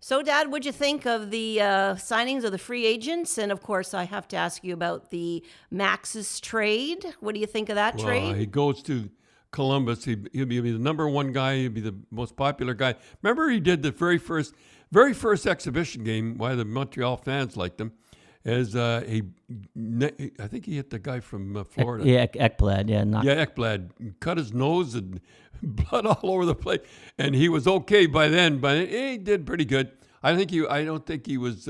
So, Dad, what'd you think of the signings of the free agents? And, of course, I have to ask you about the Max's trade. What do you think of that trade? He goes to Columbus. He'll be the number one guy. He'll be the most popular guy. Remember, he did the very first exhibition game. Why the Montreal fans liked him, as I think he hit the guy from Florida. Ekblad. Ekblad cut his nose and blood all over the place, and he was okay by then. But he did pretty good. I don't think he was.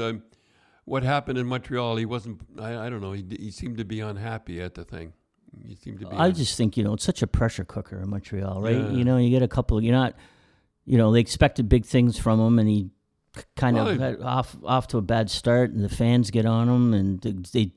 What happened in Montreal? He wasn't. I don't know. He seemed to be unhappy at the thing. He seemed to be. I just think it's such a pressure cooker in Montreal, right? Yeah. You get a couple. You're not. They expected big things from him, and he kind of got off to a bad start, and the fans get on him, and they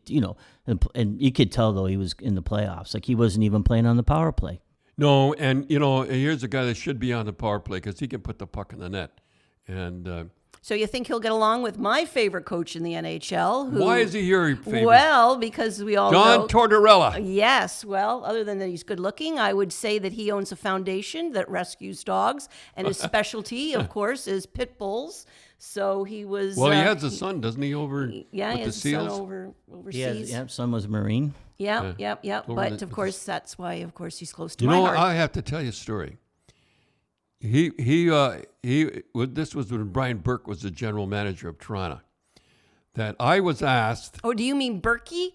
and you could tell though he was in the playoffs, like he wasn't even playing on the power play. No, and here's a guy that should be on the power play because he can put the puck in the net. And so you think he'll get along with my favorite coach in the NHL? Why is he your favorite? Well, because we all John know Tortorella. Yes. Well, other than that he's good looking, I would say that he owns a foundation that rescues dogs, and his specialty, of course, is pit bulls. So he was. Well, he has a son, doesn't he? He with has the Seals. a son overseas. Son was Marine. Yep. Over But of course, that's why, of course, he's close to You my know, heart. I have to tell you a story. This was when Brian Burke was the general manager of Toronto. That I was asked. Oh, do you mean Berkey?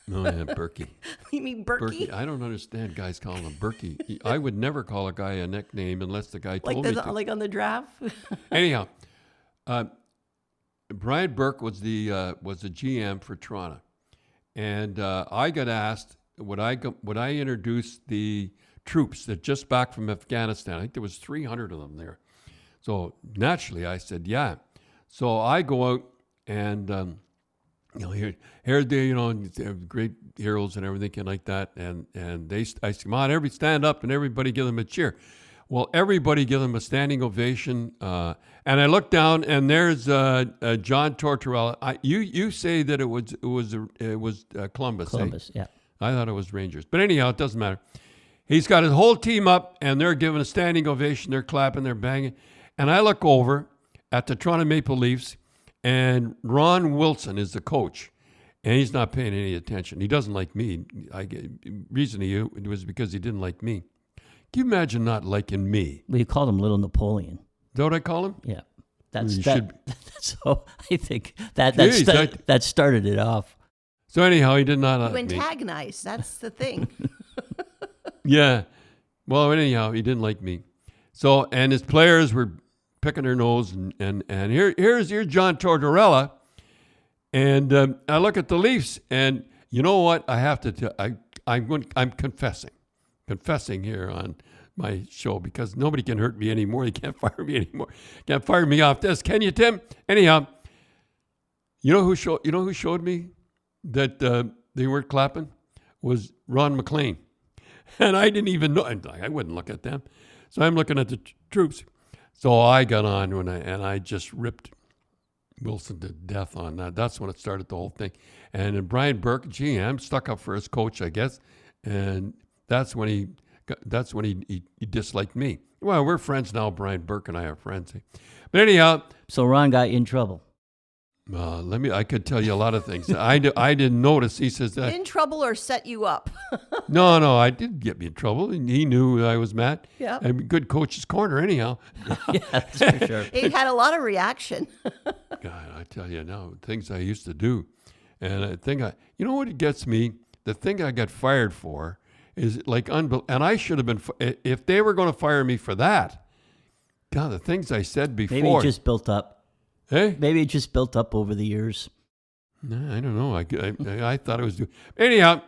No, yeah, Berkey. You mean Berkey? Berkey. I don't understand guys calling him Berkey. I would never call a guy a nickname unless the guy told me to. Like on the draft? Anyhow, Brian Burke was the GM for Toronto, and I got asked would I introduce the troops that just back from Afghanistan. I think there was 300 of them there. So naturally, I said yeah. So I go out and here they great heroes and everything like that, and I said, come on, everybody stand up and everybody give them a cheer. Well, everybody give them a standing ovation, and I look down and there's John Tortorella. You say that it was Columbus. Columbus, yeah. I thought it was Rangers, but anyhow, it doesn't matter. He's got his whole team up, and they're giving a standing ovation. They're clapping, they're banging, and I look over at the Toronto Maple Leafs, and Ron Wilson is the coach, and he's not paying any attention. He doesn't like me. Reason it was because he didn't like me. Can you imagine not liking me? Well, you called him Little Napoleon. Is that what I call him? Yeah. So I think that started it off. So anyhow, he did not like You me. antagonize. That's the thing. Yeah. Well, anyhow, he didn't like me. So, and his players were picking their nose, and here's John Tortorella, and I look at the Leafs, and you know what? I have to tell. I'm confessing here on my show because nobody can hurt me anymore. They can't fire me anymore. Can't fire me off this, can you, Tim? Anyhow, you know who showed me that they weren't clapping was Ron McLean, and I didn't even know. I wouldn't look at them, so I'm looking at the troops. So I got on and I just ripped Wilson to death on that. That's when it started the whole thing. And then Brian Burke, GM, stuck up for his coach, I guess, and that's when he disliked me. Well, we're friends now. Brian Burke and I are friends. But anyhow, so Ron got you in trouble. I could tell you a lot of things. I didn't notice. He says that. In trouble or set you up? No, I didn't get me in trouble. He knew I was mad. Yeah. I'm a good coach's corner anyhow. Yeah, that's for sure. It had a lot of reaction. God, I tell you now, things I used to do. And you know what it gets me? The thing I got fired for is like unbelievable. And I should have been, if they were going to fire me for that, God, the things I said before. Maybe it just built up. Hey? Maybe it just built up over the years. No, I don't know. I thought it was. Anyhow,